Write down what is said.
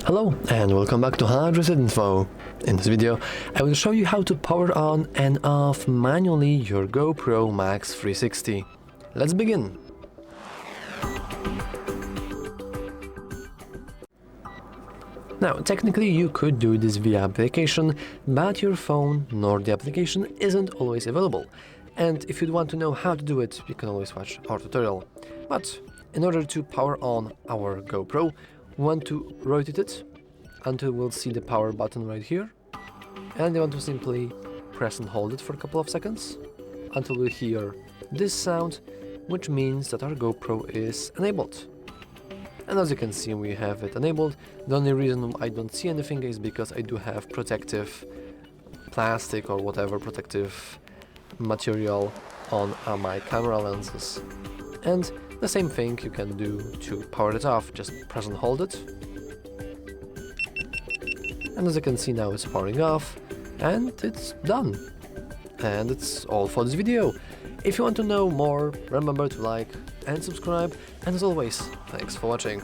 Hello and welcome back to hardreset.info. In this video, I will show you how to power on and off manually your GoPro MAX 360. Let's begin! Now, technically you could do this via application, but your phone nor the application isn't always available. And if you'd want to know how to do it, you can always watch our tutorial. But in order to power on our GoPro, we want to rotate it until we'll see the power button right here. And you want to simply press and hold it for a couple of seconds until we hear this sound, which means that our GoPro is enabled. And as you can see, we have it enabled. The only reason I don't see anything is because I do have protective plastic or whatever protective material on my camera lenses. And the same thing you can do to power it off, just press and hold it. And as you can see now, it's powering off and it's done. And it's all for this video. If you want to know more, remember to like and subscribe, and as always, thanks for watching.